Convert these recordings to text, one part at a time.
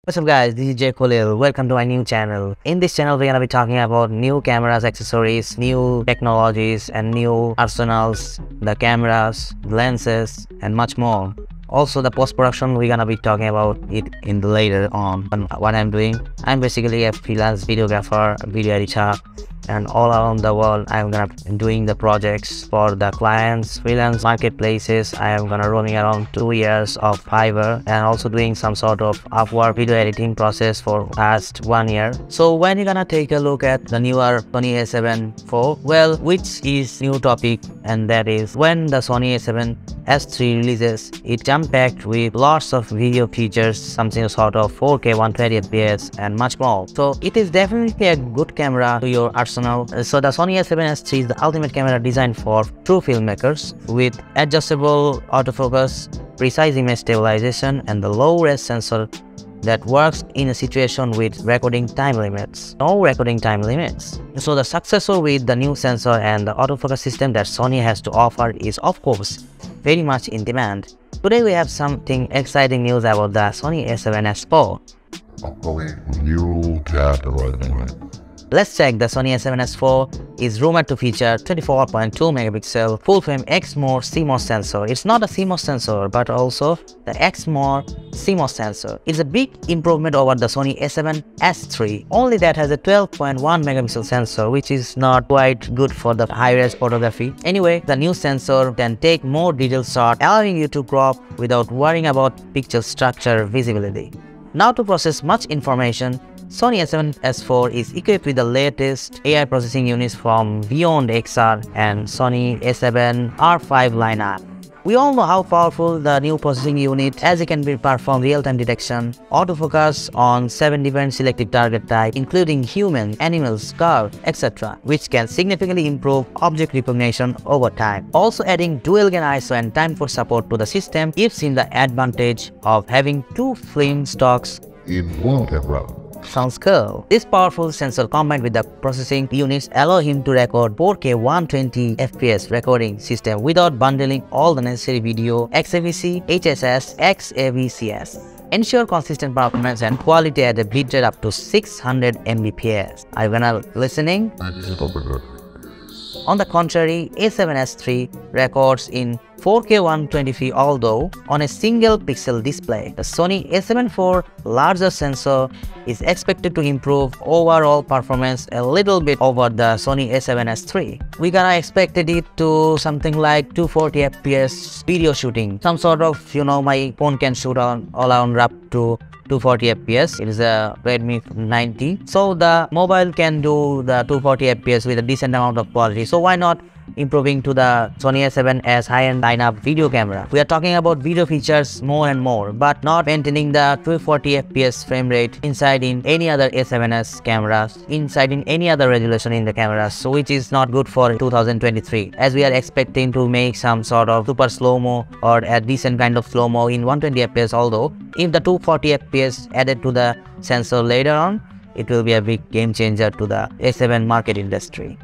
What's up guys, this is Jay Khalil. Welcome to my new channel. In this channel, we're gonna be talking about new cameras, accessories, new technologies and new arsenals, the cameras, lenses and much more. Also the post-production, we're gonna be talking about it in the later on what I'm doing. I'm basically a freelance videographer, video editor, and all around the world I'm gonna be doing the projects for the clients, freelance marketplaces. I am gonna roaming around 2 years of Fiverr and also doing some sort of Upwork video editing process for past 1 year. So when you're gonna take a look at the newer Sony A7 IV, well, which is new topic, and that is when the Sony A7S3 releases, it jam-packed with lots of video features, something sort of 4K 120fps and much more. So it is definitely a good camera to your arsenal. So the Sony A7S3 is the ultimate camera designed for true filmmakers with adjustable autofocus, precise image stabilization and the low-res sensor that works in a situation with recording time limits. No recording time limits. So the successor with the new sensor and the autofocus system that Sony has to offer is of course very much in demand. Today we have something exciting news about the Sony A7S IV. New camera. Let's check. The Sony A7S IV is rumored to feature 24.2 megapixel full-frame XMOR CMOS sensor. It's not a CMOS sensor, but also the XMOR CMOS sensor. It's a big improvement over the Sony A7S3. Only that has a 12.1 megapixel sensor, which is not quite good for the high-res photography. Anyway, the new sensor can take more detailed shots, allowing you to crop without worrying about picture structure visibility. Now to process much information, Sony A7S IV is equipped with the latest AI processing units from Beyond XR and Sony A7 R5 lineup. We all know how powerful the new processing unit as it can perform real-time detection, autofocus on 7 different selected target types including human, animals, cars, etc., which can significantly improve object recognition over time. Also adding dual-gain ISO and time for support to the system gives him the advantage of having two film stocks In one camera. Sounds cool. This powerful sensor combined with the processing units allow him to record 4K 120fps recording system without bundling all the necessary video, XAVC, HSS, XAVCS. Ensure consistent performance and quality at a bitrate up to 600 Mbps. Are you gonna listening? On the contrary, A7S III records in 4K 120p although on a single pixel display. The Sony A7 IV larger sensor is expected to improve overall performance a little bit over the Sony A7S III. We gonna expected it to something like 240fps video shooting. Some sort of, my phone can shoot on all around up to 240fps. It is a Redmi 90. So the mobile can do the 240fps with a decent amount of quality. So why not improving to the Sony A7S high-end lineup video camera? We are talking about video features more and more, but not maintaining the 240fps frame rate inside in any other A7S cameras, inside in any other resolution in the cameras, so which is not good for 2023, as we are expecting to make some sort of super slow-mo or a decent kind of slow-mo in 120fps. Although if the 240fps added to the sensor later on, it will be a big game changer to the A7 market industry.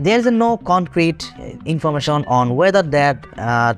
There is no concrete information on whether that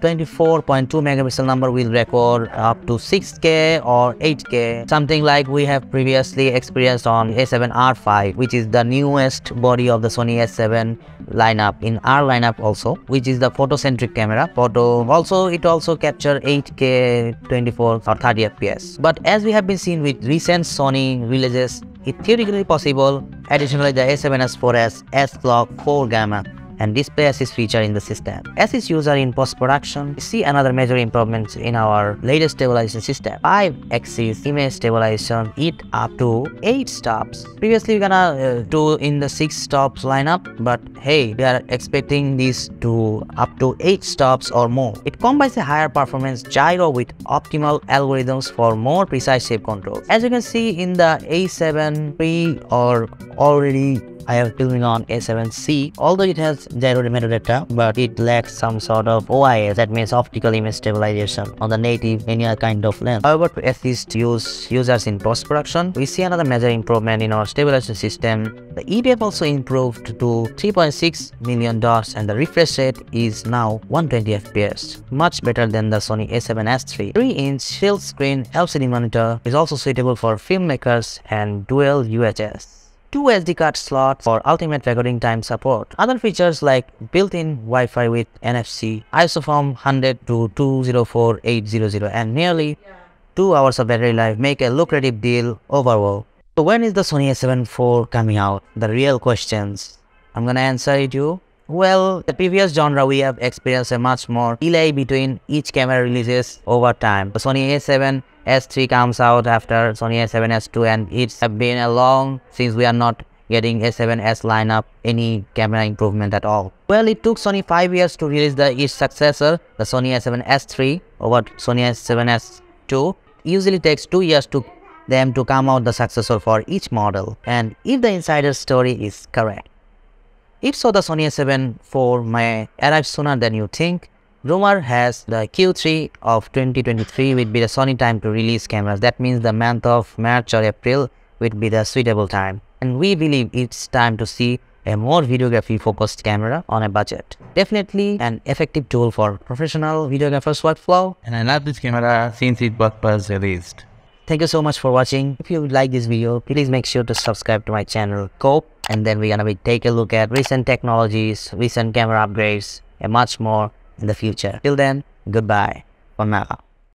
24.2 megapixel number will record up to 6K or 8K, something like we have previously experienced on A7 R5, which is the newest body of the Sony A7 lineup, in R lineup also, which is the photo-centric camera. It also capture 8K, 24 or 30 fps. But as we have been seeing with recent Sony releases, it's theoretically possible. Additionally, the A7S IV has S-Clock 4 Gamma and display assist feature in the system. As its user in post-production, we see another major improvement in our latest stabilization system. 5-axis image stabilization, it up to 8 stops. Previously we're gonna do in the 6 stops lineup, but hey, we are expecting this to up to 8 stops or more. It combines a higher performance gyro with optimal algorithms for more precise shape control. As you can see in the A7 III or already I have filming on A7C. Although it has gyro metadata, but it lacks some sort of OIS, that means optical image stabilization, on the native any kind of lens. However, to assist users in post-production, we see another major improvement in our stabilization system. The EBF also improved to 3.6 million dots and the refresh rate is now 120 FPS, much better than the Sony A7S3. 3-inch tilt screen LCD monitor is also suitable for filmmakers and dual UHS. 2 SD card slot for ultimate recording time support. Other features like built-in Wi-Fi with NFC, ISO from 100 to 204800 and nearly 2 hours of battery life make a lucrative deal overall. So when is the Sony A7 IV coming out? The real questions. I'm gonna answer it you. Well, the previous genre we have experienced a much more delay between each camera releases over time. The Sony A7S3 comes out after Sony A7S2 and it's been a long since we are not getting A7S lineup any camera improvement at all. Well, it took Sony 5 years to release its successor, the Sony A7S3 over Sony A7S2. Usually takes 2 years to them to come out the successor for each model. And if the insider story is correct, if so, the Sony A7 IV may arrive sooner than you think. Rumor has the Q3 of 2023 would be the Sony time to release cameras. That means the month of March or April would be the suitable time. And we believe it's time to see a more videography focused camera on a budget. Definitely an effective tool for professional videographers workflow. And I love this camera since it was first released. Thank you so much for watching. If you like this video, please make sure to subscribe to my channel, Cope, and then we're gonna take a look at recent technologies, recent camera upgrades, and much more in the future. Till then, goodbye for now.